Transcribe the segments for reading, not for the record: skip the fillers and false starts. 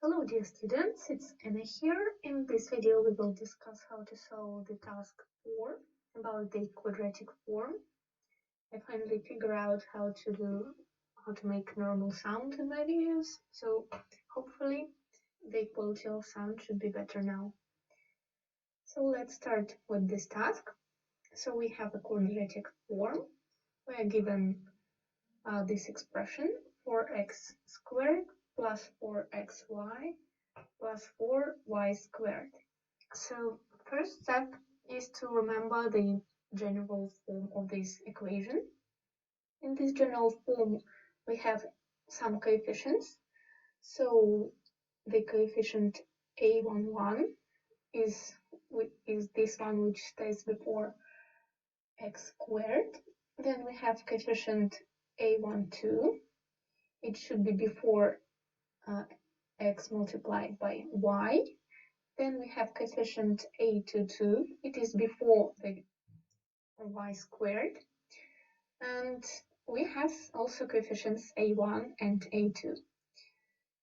Hello dear students, it's Anna here. In this video we will discuss how to solve the task 4 about the quadratic form. I finally figured out how to make normal sound in my videos, so hopefully the quality of sound should be better now. So let's start with this task. So we have a quadratic form. We are given this expression 4x squared plus 4xy plus 4y squared. So first step is to remember the general form of this equation. In this general form, we have some coefficients. So the coefficient a11 is this one which stays before x squared. Then we have coefficient a12. It should be before x multiplied by y. Then we have coefficient a22. It is before the y squared. And we have also coefficients a1 and a2.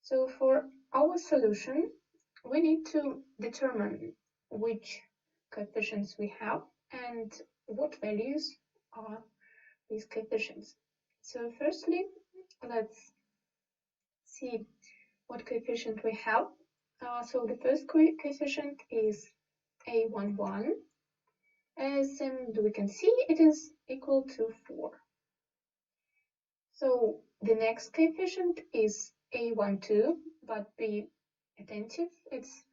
So for our solution, we need to determine which coefficients we have and what values are these coefficients. So firstly, let's see what coefficient we have. So the first coefficient is a11. As we can see, it is equal to 4. So the next coefficient is a12, but be attentive. It's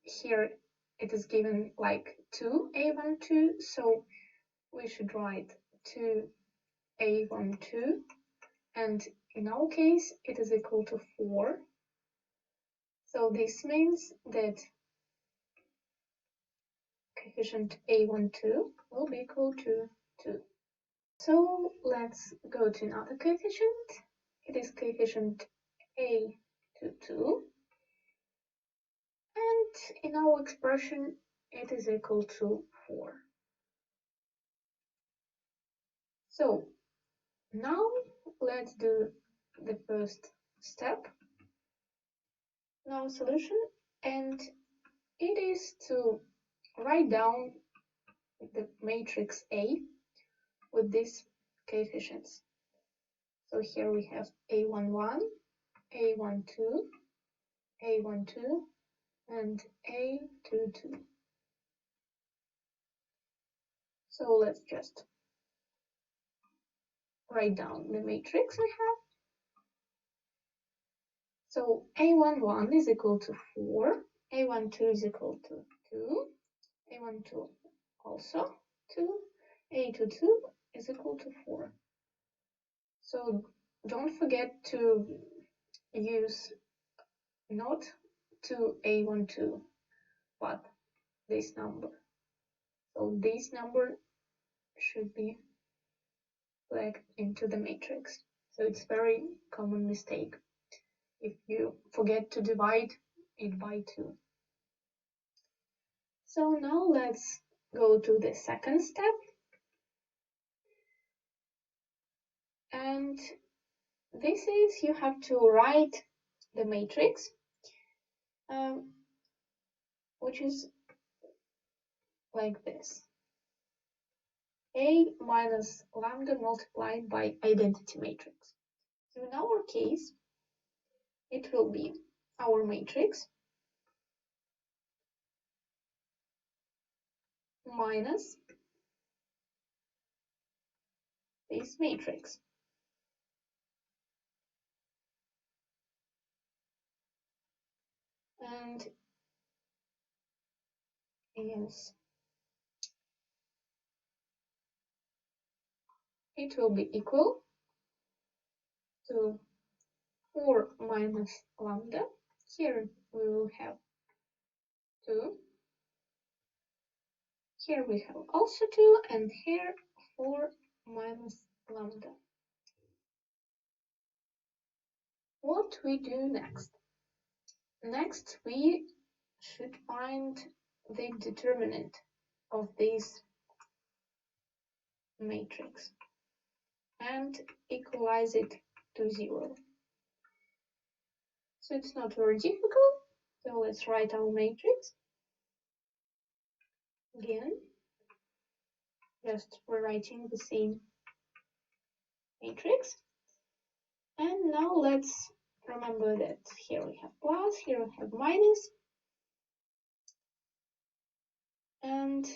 here it is given like 2a12, so we should write 2a12, and in our case it is equal to 4. So this means that coefficient a12 will be equal to 2. So let's go to another coefficient. It is coefficient a22. And in our expression, it is equal to 4. So now let's do the first step in our solution, and it is to write down the matrix A with these coefficients. So here we have a11, a12, a12, and a22. So let's just write down the matrix we have. So a11 is equal to 4, a12 is equal to 2, a12 also 2, a22 is equal to 4. So don't forget to use not 2a12, but this number. So this number should be plugged into the matrix. So it's a very common mistake if you forget to divide it by 2. So now let's go to the second step. And this is you have to write the matrix, which is like this. A minus lambda multiplied by identity matrix. So in our case, it will be our matrix minus this matrix. And yes, it will be equal to 4 minus lambda. Here we will have 2. Here we have also 2, and here 4 minus lambda. What we do next? Next, we should find the determinant of this matrix and equalize it to 0. So it's not very difficult. So let's write our matrix again, just rewriting the same matrix. And now let's remember that here we have plus, here we have minus, and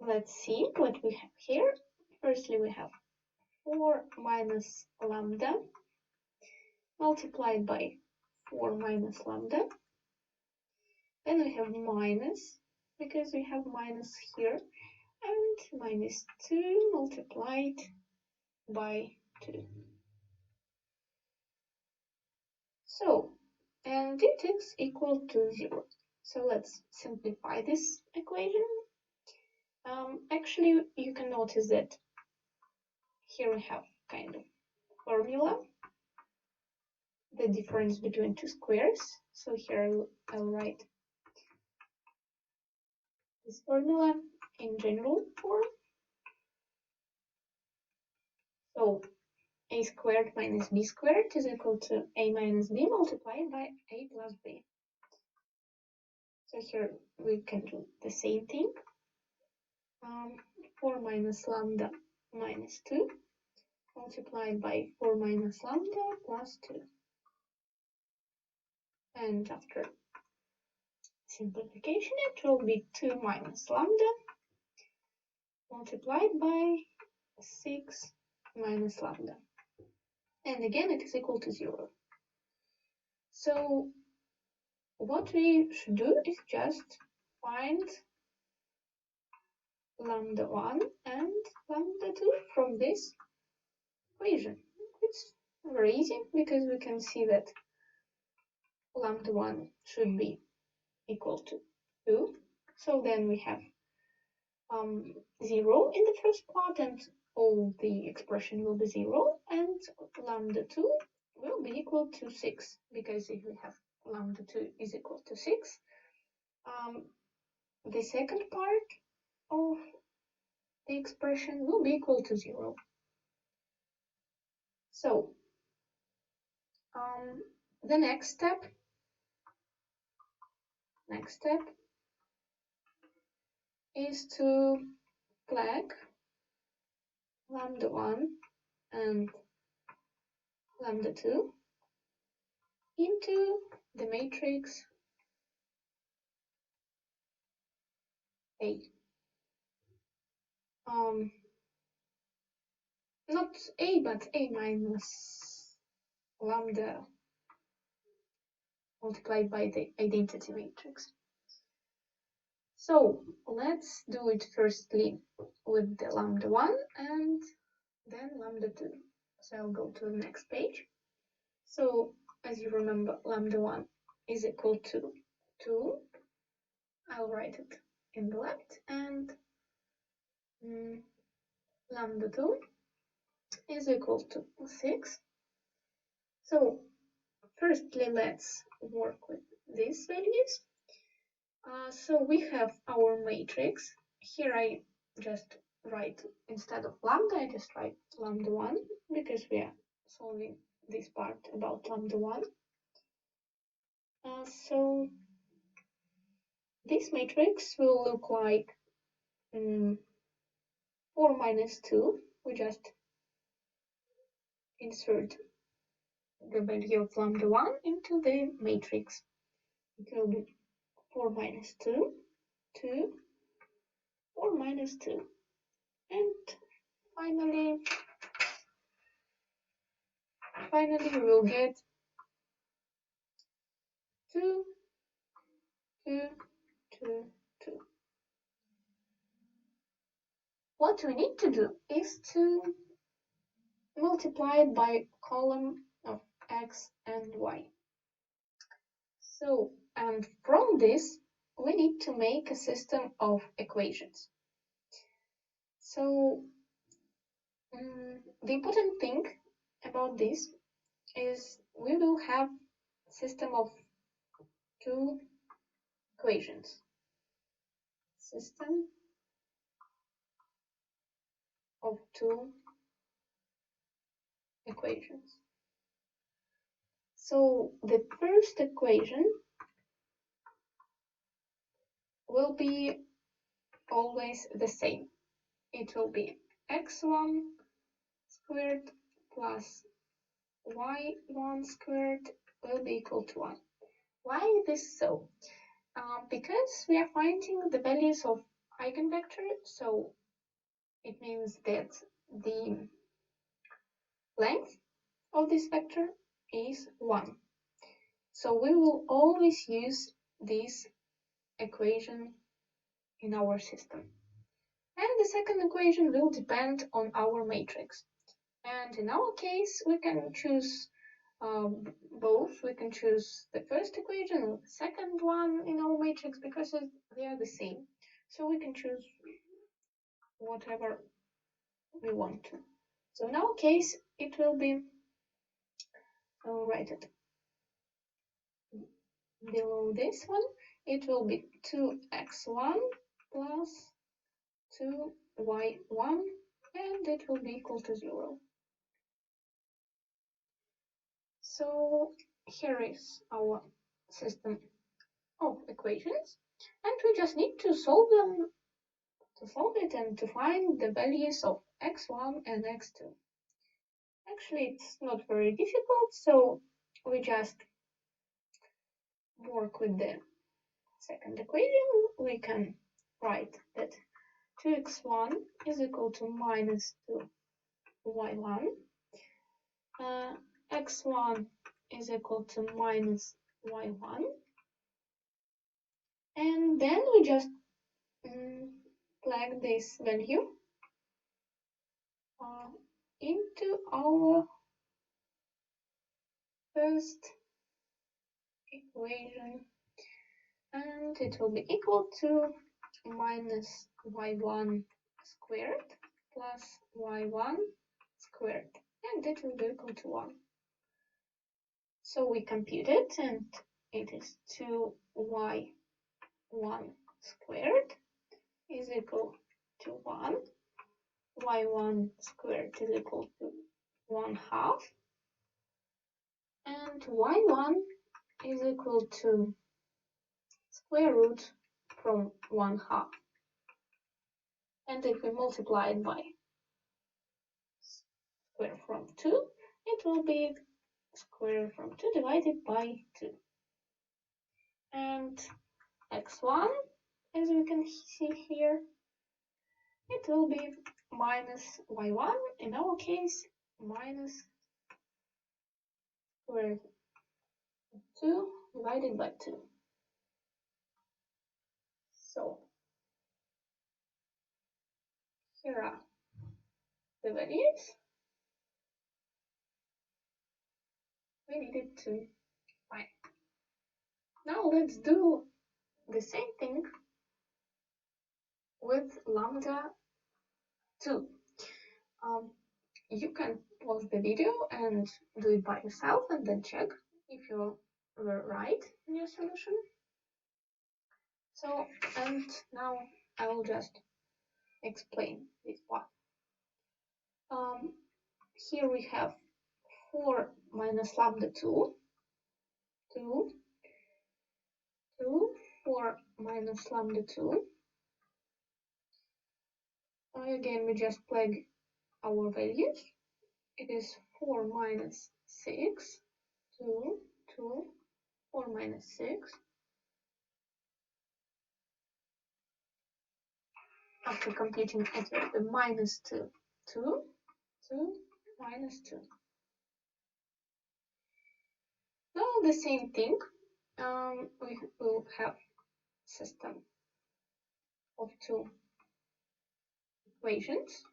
let's see what we have here. Firstly, we have 4 minus lambda multiplied by 4 minus lambda. Then we have minus, because we have minus here, and minus 2 multiplied by 2. So, and it is equal to 0. So let's simplify this equation. Actually, you can notice that here we have kind of formula, the difference between two squares. So here I'll write this formula in general form. So a squared minus b squared is equal to a minus b multiplied by a plus b. So here we can do the same thing. 4 minus lambda minus 2 multiplied by 4 minus lambda plus 2. And after simplification, it will be 2 minus lambda multiplied by 6 minus lambda. And again, it is equal to 0. So what we should do is just find lambda 1 and lambda 2 from this equation. It's very easy because we can see that lambda 1 should be equal to 2. So then we have 0 in the first part, and all the expression will be 0, and lambda 2 will be equal to 6, because if we have lambda 2 is equal to 6, the second part of the expression will be equal to 0. So the next step is to plug lambda 1 and lambda 2 into the matrix A. Not A, but A minus lambda multiplied by the identity matrix. So let's do it firstly with the lambda 1 and then lambda 2. So I'll go to the next page. So as you remember, lambda 1 is equal to 2. I'll write it in the left, and lambda 2 is equal to 6. So firstly, let's work with these values. So we have our matrix. Here I just write, instead of lambda, I just write lambda 1, because we are solving this part about lambda 1. So this matrix will look like 4 minus 2. We just insert the value of lambda 1 into the matrix. It will be 4 minus 2, 2, 4 minus 2. And finally we will get 2, 2, 2, 2. What we need to do is to multiply it by column of x and y. So, and from this, we need to make a system of equations. So, the important thing about this is we will have a system of two equations. System of two equations. So the first equation will be always the same. It will be x1 squared plus y1 squared will be equal to 1. Why is this so? Because we are finding the values of eigenvector, so it means that the length of this vector is 1. So we will always use this equation in our system. And the second equation will depend on our matrix. And in our case, we can choose both. We can choose the first equation or the second one in our matrix because they are the same. So we can choose whatever we want to. So in our case, it will be, I'll write it below this one, it will be 2x1 plus 2y1, and it will be equal to 0. So here is our system of equations, and we just need to solve it and to find the values of x1 and x2. Actually, it's not very difficult, so we just work with the second equation. We can write that 2x1 is equal to minus 2y1, x1 is equal to minus y1, and then we just plug this value into our first equation, and it will be equal to minus y1 squared plus y1 squared, and it will be equal to 1. So we compute it, and it is 2y1 squared is equal to 1. y1 squared is equal to 1/2. And y1 is equal to square root from 1/2. And if we multiply it by square from 2, it will be square from 2 divided by 2. And x1, as we can see here, it will be minus y1, in our case, minus square root of 2 divided by 2. So here are the values we needed to find. Now let's do the same thing with lambda 2. You can pause the video and do it by yourself and then check if you were right in your solution. So, and now I will just explain this part. Here we have 4 minus lambda 2, 2, 2, 4 minus lambda 2. Again, we just plug our values. It is 4 minus 6, 2, 2, 4 minus 6. After computing it will be minus 2, 2, 2, minus 2. Now the same thing, we will have system of two equations.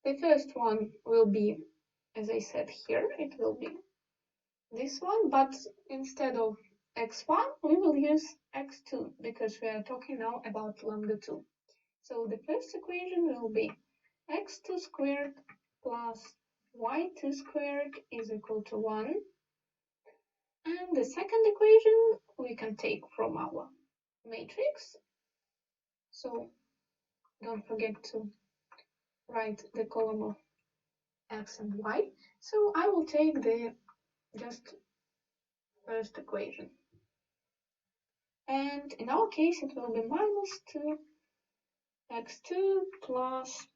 The first one will be, as I said here, it will be this one, but instead of x1, we will use x2 because we are talking now about lambda 2. So the first equation will be x2 squared plus y2 squared is equal to 1. And the second equation we can take from our matrix. So don't forget to write the column of x and y. So I will take the just first equation. And in our case, it will be minus 2x2 plus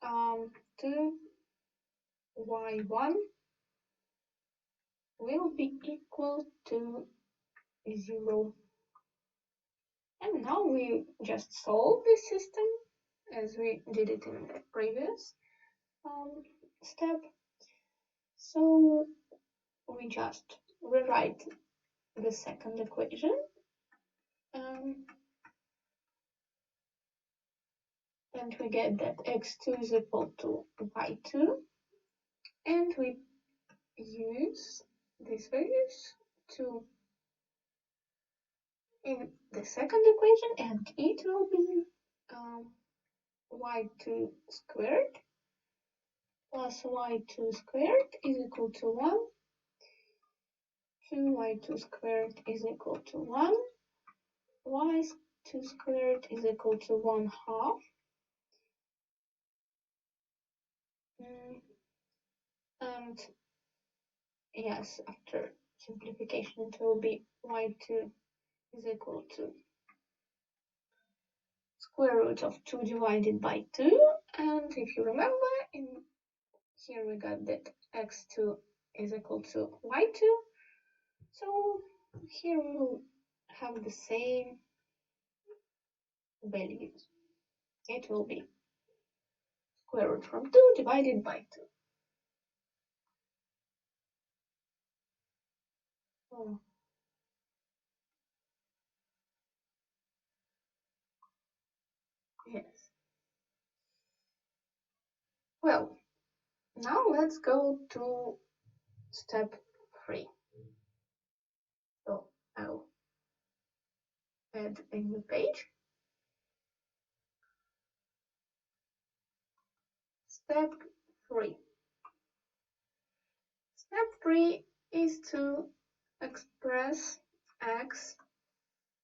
2y1 will be equal to 0. And now we just solve this system as we did it in the previous step. So we just rewrite the second equation. And we get that x2 is equal to y2. And we use these values to in the second equation, and it will be y2 squared plus y2 squared is equal to 1. 2y2 squared is equal to 1. y2 squared is equal to 1/2. And yes, after simplification, it will be y2 is equal to square root of 2 divided by 2. And if you remember, in here we got that x2 is equal to y2. So here we will have the same values. It will be square root from 2 divided by 2. Oh. Yes. Well, now let's go to step 3. So I'll add a new page. Step 3. Step 3 is to express x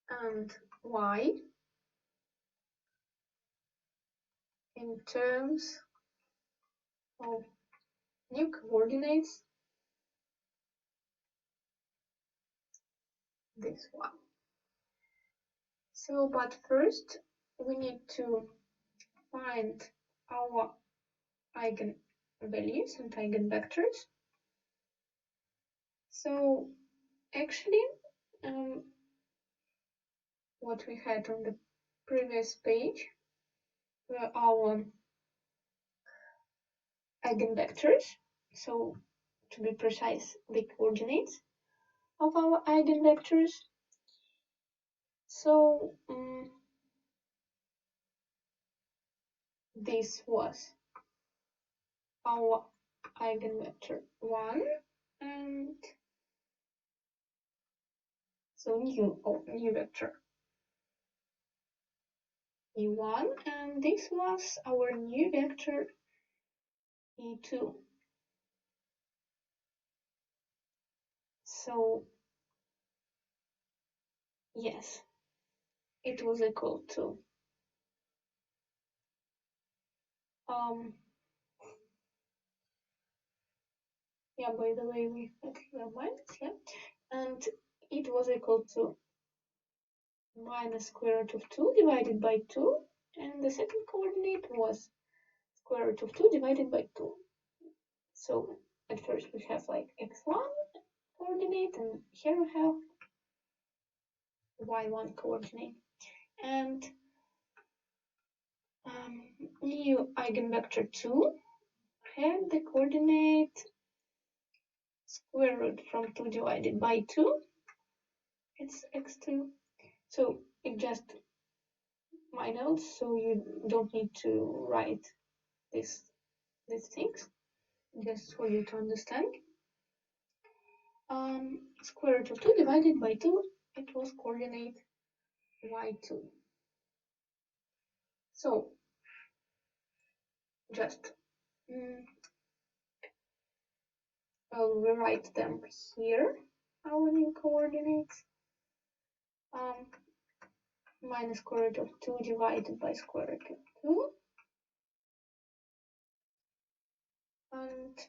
and y in terms of new coordinates, this one. So, but first we need to find our eigenvalues and eigenvectors. So actually, what we had on the previous page were our eigenvectors. So to be precise, the coordinates of our eigenvectors. So this was our eigenvector 1, and so new vector e1, and this was our new vector e2. So yes, it was equal to yeah, by the way, we had the minus, yeah, and it was equal to minus square root of 2 divided by 2, and the second coordinate was square root of 2 divided by 2. So at first we have like x1 coordinate, and here we have y1 coordinate. And new eigenvector 2 had the coordinate square root from 2 divided by 2. It's x2. So it just my notes, so you don't need to write these things, just for you to understand. Square root of 2 divided by 2, it was coordinate y2. So just I'll rewrite them here, our new coordinates. Minus square root of 2 divided by square root of 2. And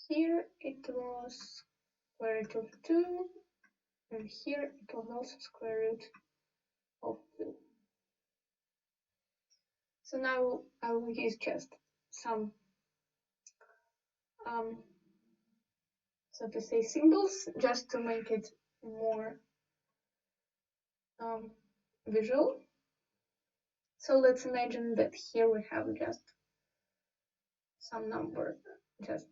here it was square root of 2, and here it was also square root of 2. So now I will use just some, so to say, symbols, just to make it more visual. So let's imagine that here we have just some number, just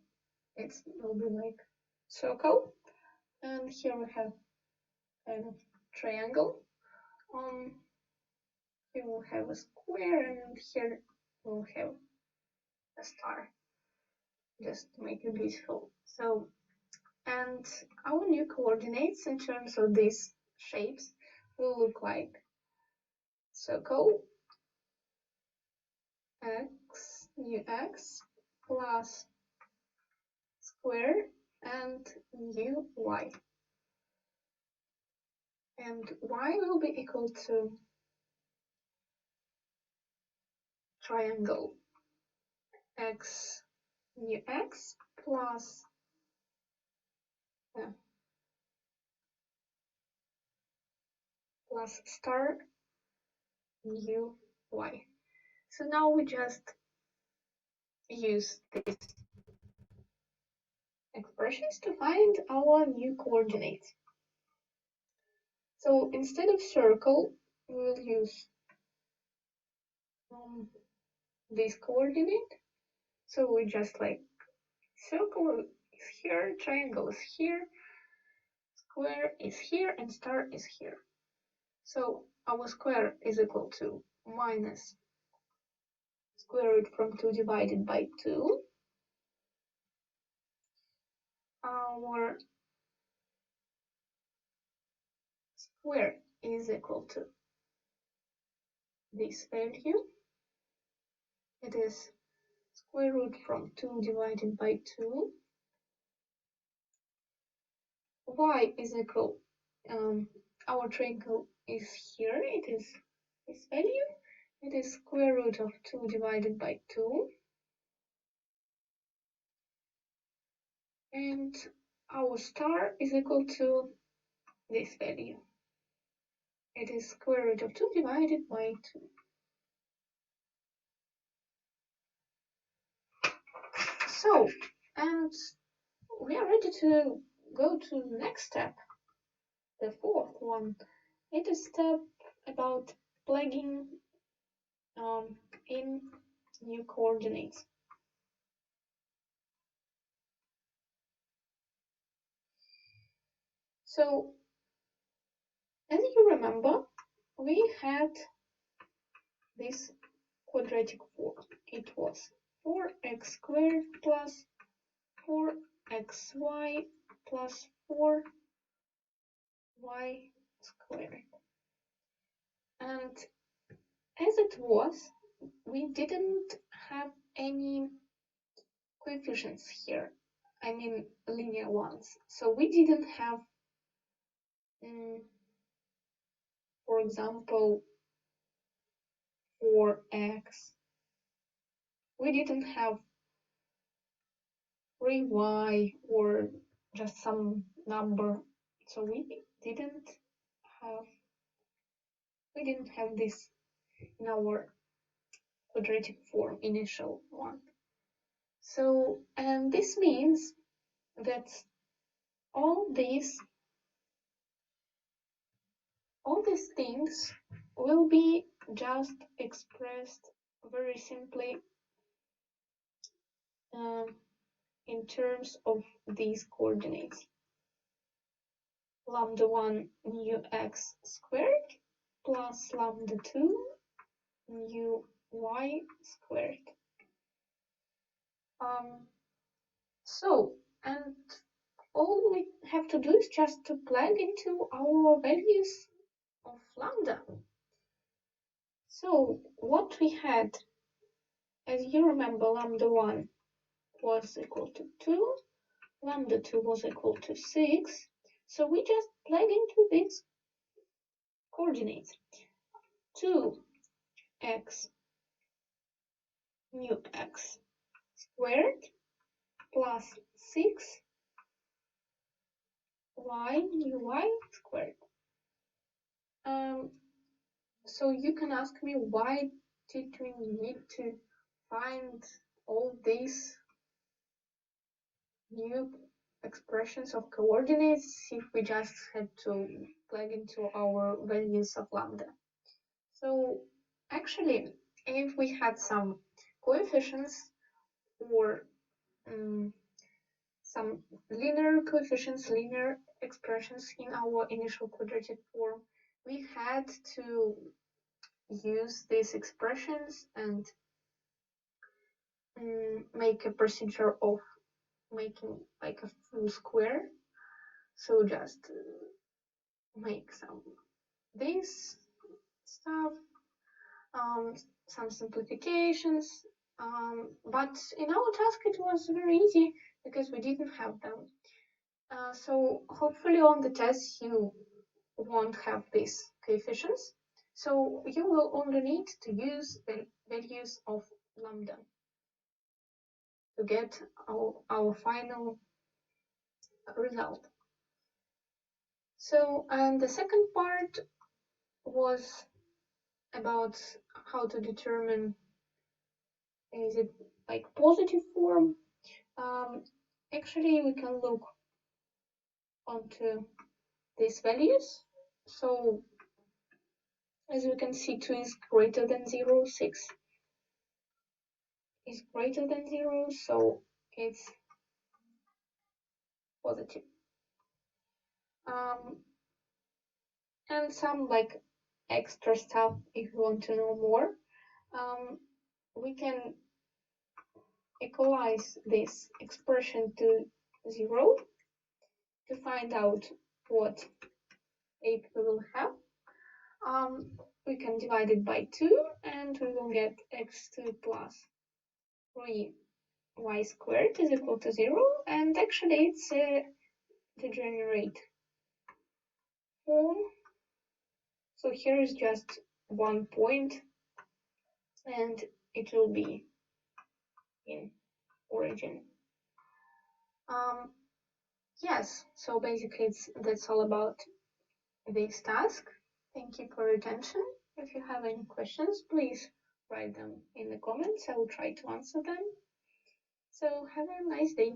it will be like circle, and here we have kind of triangle. Here we'll have a square, and here we'll have a star, just to make it beautiful. So, and our new coordinates in terms of these shapes will look like circle x, new x, plus square and new y. And y will be equal to triangle x, new x, plus plus star new y. So now we just use these expressions to find our new coordinates. So instead of circle, we will use this coordinate. So we just like circle is here, triangle is here, square is here, and star is here. So our square is equal to minus square root from 2 divided by 2. Our square is equal to this value. It is square root from 2 divided by 2. Y is equal, our triangle is here, it is this value. It is square root of 2 divided by 2. And our star is equal to this value. It is square root of 2 divided by 2. So, and we are ready to go to the next step, the fourth one. It is a step about plugging in new coordinates. So, as you remember, we had this quadratic form. It was 4x squared plus 4xy plus 4y squared. And as it was, we didn't have any coefficients here. I mean linear ones. So we didn't have, for example, 4x. We didn't have 3y or just some number. So we didn't have this in our quadratic form, initial one. So, and this means that all these things will be just expressed very simply in terms of these coordinates. Lambda 1 new x squared plus lambda 2 new y squared. So, and all we have to do is just to plug into our values of lambda. So what we had, as you remember, lambda 1 was equal to 2, lambda 2 was equal to 6. So we just plug into these coordinates. 2x new x squared plus 6y uy squared. So you can ask me, why did we need to find all these new expressions of coordinates if we just had to plug into our values of lambda? So actually, if we had some coefficients or some linear coefficients, linear expressions in our initial quadratic form, we had to use these expressions and make a procedure of making like a full square. So just make some this stuff, some simplifications, but in our task it was very easy because we didn't have them. So hopefully on the test you won't have these coefficients. So you will only need to use the values of lambda to get our final result. So, and the second part was about how to determine, is it like positive form? Actually, we can look onto these values. So, as we can see, 2 is greater than 0, 6 is greater than 0, so it's positive. And some like extra stuff, if you want to know more, we can equalize this expression to 0 to find out what ape we will have. We can divide it by 2 and we will get x2 plus 3y squared is equal to 0, and actually it's a degenerate form. So here is just 1 point and it will be in origin. Yes, so basically that's all about this task. Thank you for your attention. If you have any questions, please write them in the comments. I will try to answer them. So have a nice day.